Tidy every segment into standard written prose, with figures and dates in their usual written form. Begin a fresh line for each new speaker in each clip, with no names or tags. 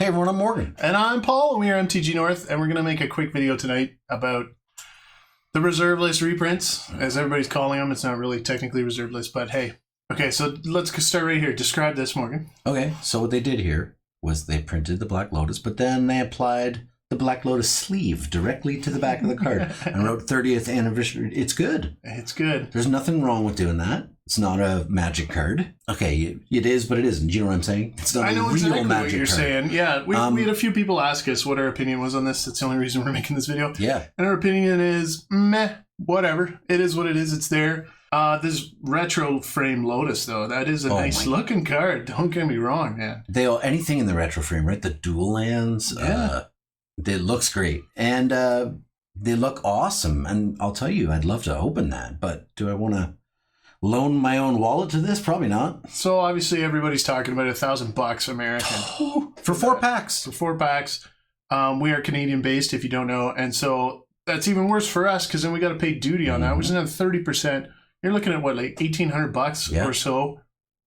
Hey everyone, I'm Morgan.
And I'm Paul, and we are MTG North, and we're going to make a quick video tonight about the reserve list reprints, as everybody's calling them. It's not really technically reserve list, but hey. Okay, so let's start right here. Describe this, Morgan.
Okay, so what they did here was they printed the Black Lotus, but then they applied the Black Lotus sleeve directly to the back of the card and wrote 30th anniversary. It's good.
It's good.
There's nothing wrong with doing that. It's not a magic card. Okay, it is, but it isn't. Do you know what I'm saying? It's not
I know
a real
exactly
magic
what you're
card.
saying. Yeah, we had a few people ask us what our opinion was on this. That's the only reason we're making this video.
Yeah.
And our opinion is, meh, whatever. It is what it is. It's there. This retro frame Lotus, though, that is a nice looking card. Don't get me wrong, man.
Anything in the retro frame, right? The dual lands, it looks great. And they look awesome. And I'll tell you, I'd love to open that. But do I want to loan my own wallet to this? Probably not.
So obviously everybody's talking about $1,000 American.
For 4 packs.
For 4 packs. We are Canadian based, if you don't know. And so that's even worse for us, because then we got to pay duty on that, which is another 30%. You're looking at what, like $1,800 or so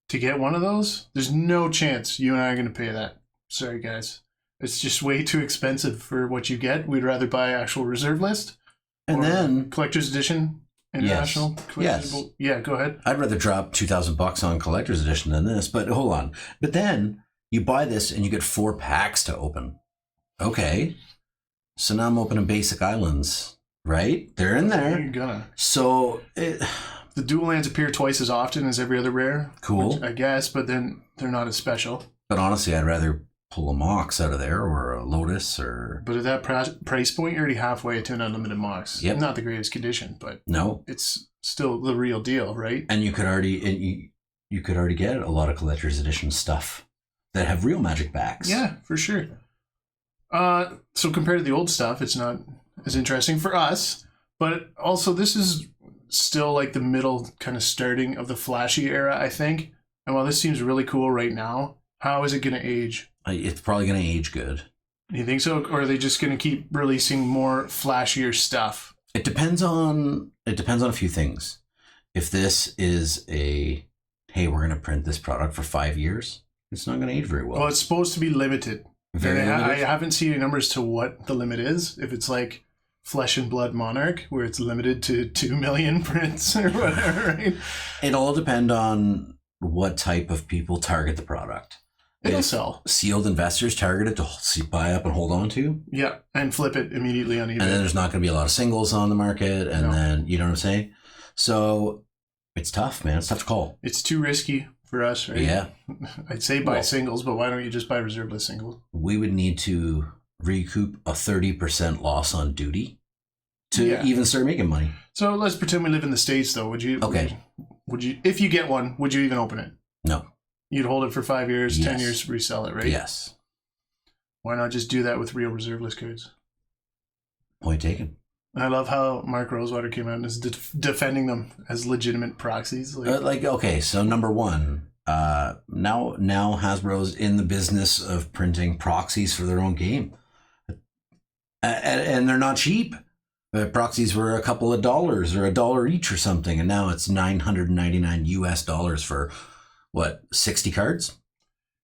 to get one of those? There's no chance you and I are going to pay that. Sorry, guys. It's just way too expensive for what you get. We'd rather buy actual reserve list.
And then
collector's edition. International.
Yes.
Yeah, go ahead.
I'd rather drop $2,000 on collector's edition than this, but hold on. But then you buy this and you get 4 packs to open. Okay. So now I'm opening Basic Islands, right? They're in there.
You're gonna.
So
the dual lands appear twice as often as every other rare.
Cool.
I guess, but then they're not as special.
But honestly, I'd rather pull a Mox out of there or a Lotus or...
But at that price point, you're already halfway to an unlimited Mox.
Yep.
Not the greatest condition, but
no,
it's still the real deal, right?
And you could already get a lot of collector's edition stuff that have real Magic backs.
Yeah, for sure. So compared to the old stuff, it's not as interesting for us. But also, this is still like the middle kind of starting of the flashy era, I think. And while this seems really cool right now, how is it going to age?
It's probably going to age good.
You think so? Or are they just going to keep releasing more flashier stuff?
It depends on a few things. If this is hey, we're going to print this product for 5 years, it's not going to age very well.
Well, it's supposed to be limited.
Very limited.
I haven't seen any numbers to what the limit is. If it's like Flesh and Blood Monarch, where it's limited to 2 million prints or whatever, right?
It'll all depend on what type of people target the product.
It'll sell.
Sealed investors target it to buy up and hold on to.
Yeah, and flip it immediately on eBay.
And then there's not going to be a lot of singles on the market. And then, you know what I'm saying? So it's tough, man. It's tough to call.
It's too risky for us, right?
Yeah.
I'd say buy singles, but why don't you just buy reserve list singles?
We would need to recoup a 30% loss on duty to even start making money.
So let's pretend we live in the States, though. Would you?
Okay.
Would you, if you get one, would you even open it?
No.
You'd hold it for 5 years, 10 years, resell it, right?
Yes.
Why not just do that with real reserve list cards?
Point taken.
I love how Mark Rosewater came out and is defending them as legitimate proxies.
Okay, so number one, now Hasbro's in the business of printing proxies for their own game. And they're not cheap. Proxies were a couple of dollars or $1 each or something, and now it's $999 for... what, 60 cards?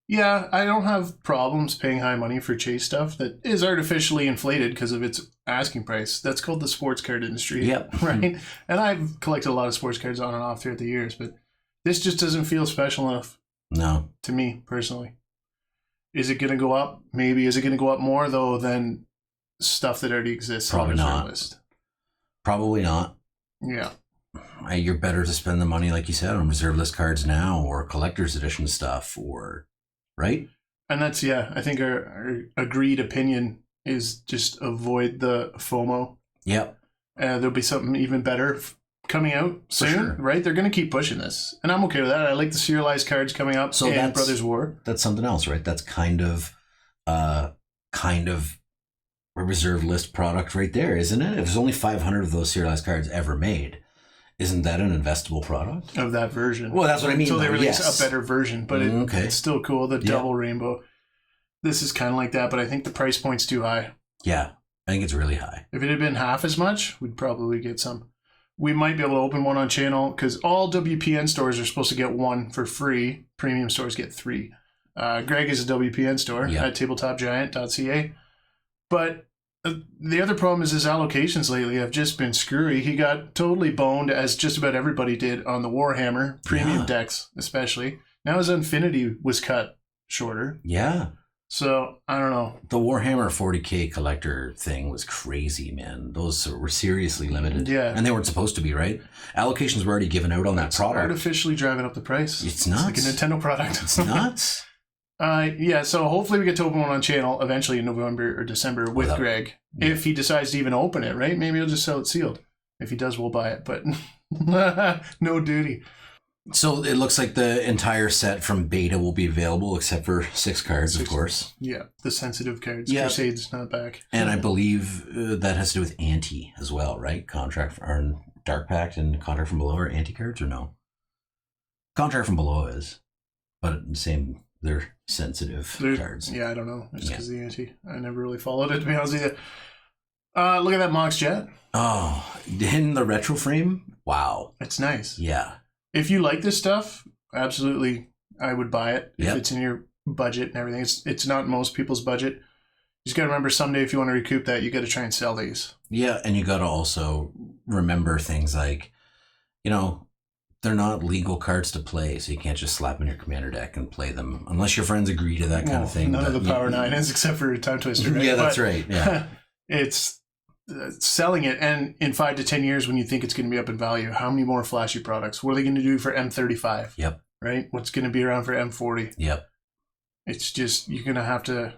Yeah, I don't have problems paying high money for chase stuff that is artificially inflated because of its asking price. That's called the sports card industry.
Yep.
Right? And I've collected a lot of sports cards on and off throughout the years, but this just doesn't feel special enough.
No.
To me, personally. Is it going to go up? Maybe. Is it going to go up more, though, than stuff that already exists
Probably
on the
not.
list?
Probably not.
Yeah.
You're better to spend the money, like you said, on reserve list cards now or collector's edition stuff, or right?
And that's, I think our agreed opinion is just avoid the FOMO.
Yep.
There'll be something even better coming out soon, right? They're going to keep pushing this. And I'm okay with that. I like the serialized cards coming up and Brothers War.
That's something else, right? That's kind of a reserve list product right there, isn't it? If there's only 500 of those serialized cards ever made, isn't that an investable product?
Of that version.
Well, that's what I mean.
So they release a better version, but it's still cool. The double rainbow. This is kind of like that, but I think the price point's too high.
Yeah, I think it's really high.
If it had been half as much, we'd probably get some. We might be able to open one on channel because all WPN stores are supposed to get one for free. Premium stores get 3. Greg is a WPN store at TableTopGiant.ca. But the other problem is his allocations lately have just been screwy. He got totally boned, as just about everybody did, on the Warhammer premium decks, especially. Now his Infinity was cut shorter.
Yeah.
So, I don't know.
The Warhammer 40K collector thing was crazy, man. Those were seriously limited.
Yeah.
And they weren't supposed to be, right? Allocations were already given out on that product.
Artificially driving up the price.
It's nuts.
It's like a Nintendo product.
It's nuts.
Yeah, so hopefully we get to open one on channel eventually in November or December with Greg. Yeah. If he decides to even open it, right? Maybe he'll just sell it sealed. If he does, we'll buy it. But no duty.
So it looks like the entire set from beta will be available, except for 6 cards, of course.
Yeah, the sensitive cards. Yeah. Crusade's not back.
And I believe that has to do with Anti as well, right? Contract or Dark Pact and Contract from Below are Anti cards, or no? Contract from Below is, but the same. They're sensitive cards.
Yeah, I don't know. It's because of the Anti. I never really followed it, to be honest with you. Look at that Mox Jet.
Oh, in the retro frame? Wow.
It's nice.
Yeah.
If you like this stuff, absolutely, I would buy it if it's in your budget and everything. It's not most people's budget. You just got to remember someday if you want to recoup that, you got to try and sell these.
Yeah, and you got to also remember things like, they're not legal cards to play, so you can't just slap in your commander deck and play them unless your friends agree to that kind of thing.
None of the Power 9 is except for Time Twister. Right?
Yeah, that's right. Yeah,
it's selling it, and in 5 to 10 years when you think it's going to be up in value, how many more flashy products? What are they going to do for M35?
Yep.
Right? What's going to be around for M40?
Yep.
It's just, you're going to have to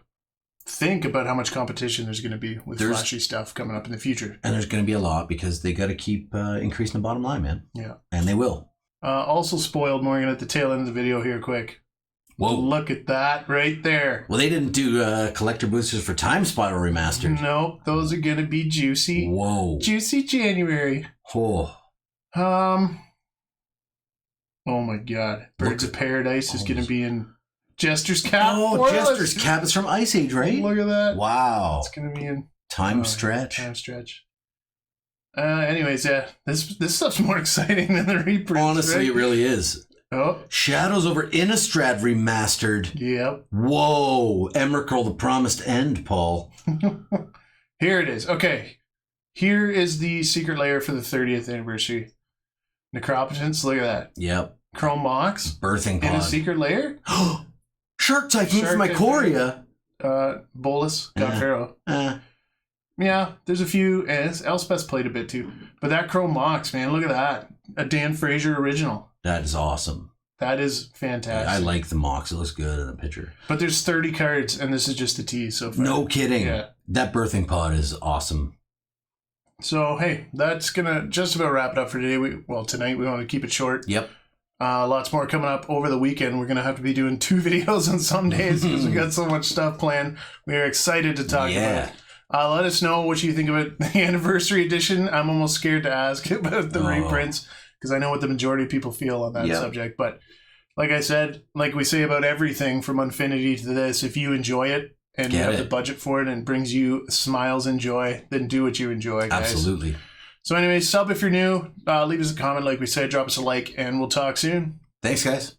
think about how much competition there's going to be with flashy stuff coming up in the future.
And there's going to be a lot because they got to keep increasing the bottom line, man.
Yeah.
And they will.
Also spoiled, Morgan, at the tail end of the video here, quick. Whoa. Look at that right there.
Well, they didn't do collector boosters for Time Spiral Remastered.
Nope, those are going to be juicy.
Whoa.
Juicy January.
Oh.
Oh my God. Birds of Paradise is going to be in Jester's Cap.
Oh, Jester's Cap is from Ice Age, right?
Look at that.
Wow.
It's going to be in
Time Stretch.
Time Stretch. Anyways, yeah, this stuff's more exciting than the reprints.
Honestly,
right?
It really is.
Oh.
Shadows over Innistrad Remastered.
Yep.
Whoa. Emrakul, the Promised End, Paul.
Here it is. Okay. Here is the Secret Lair for the 30th anniversary. Necropotence, look at that.
Yep.
Chrome Box.
Birthing Pod.
In a Secret Lair.
Shark Typhoon from Ikoria.
Bolus, God Pharaoh. Yeah, there's a few. Elspeth's played a bit too. But that Chrome Mox, man, look at that. A Dan Fraser original.
That is awesome.
That is fantastic.
I like the Mox. It looks good in the picture.
But there's 30 cards, and this is just the tease so far.
No kidding.
Yeah.
That Birthing Pod is awesome.
So, hey, that's going to just about wrap it up for today. Tonight. We want to keep it short.
Yep.
Lots more coming up over the weekend. We're going to have to be doing 2 videos on some days because we got so much stuff planned. We are excited to talk about it. Let us know what you think about the anniversary edition. I'm almost scared to ask about the reprints because I know what the majority of people feel on that subject. But like I said, like we say about everything from Infinity to this, if you enjoy it and you have the budget for it and it brings you smiles and joy, then do what you enjoy, guys.
Absolutely.
So anyway, sub if you're new. Leave us a comment, like we said. Drop us a like, and we'll talk soon.
Thanks, guys.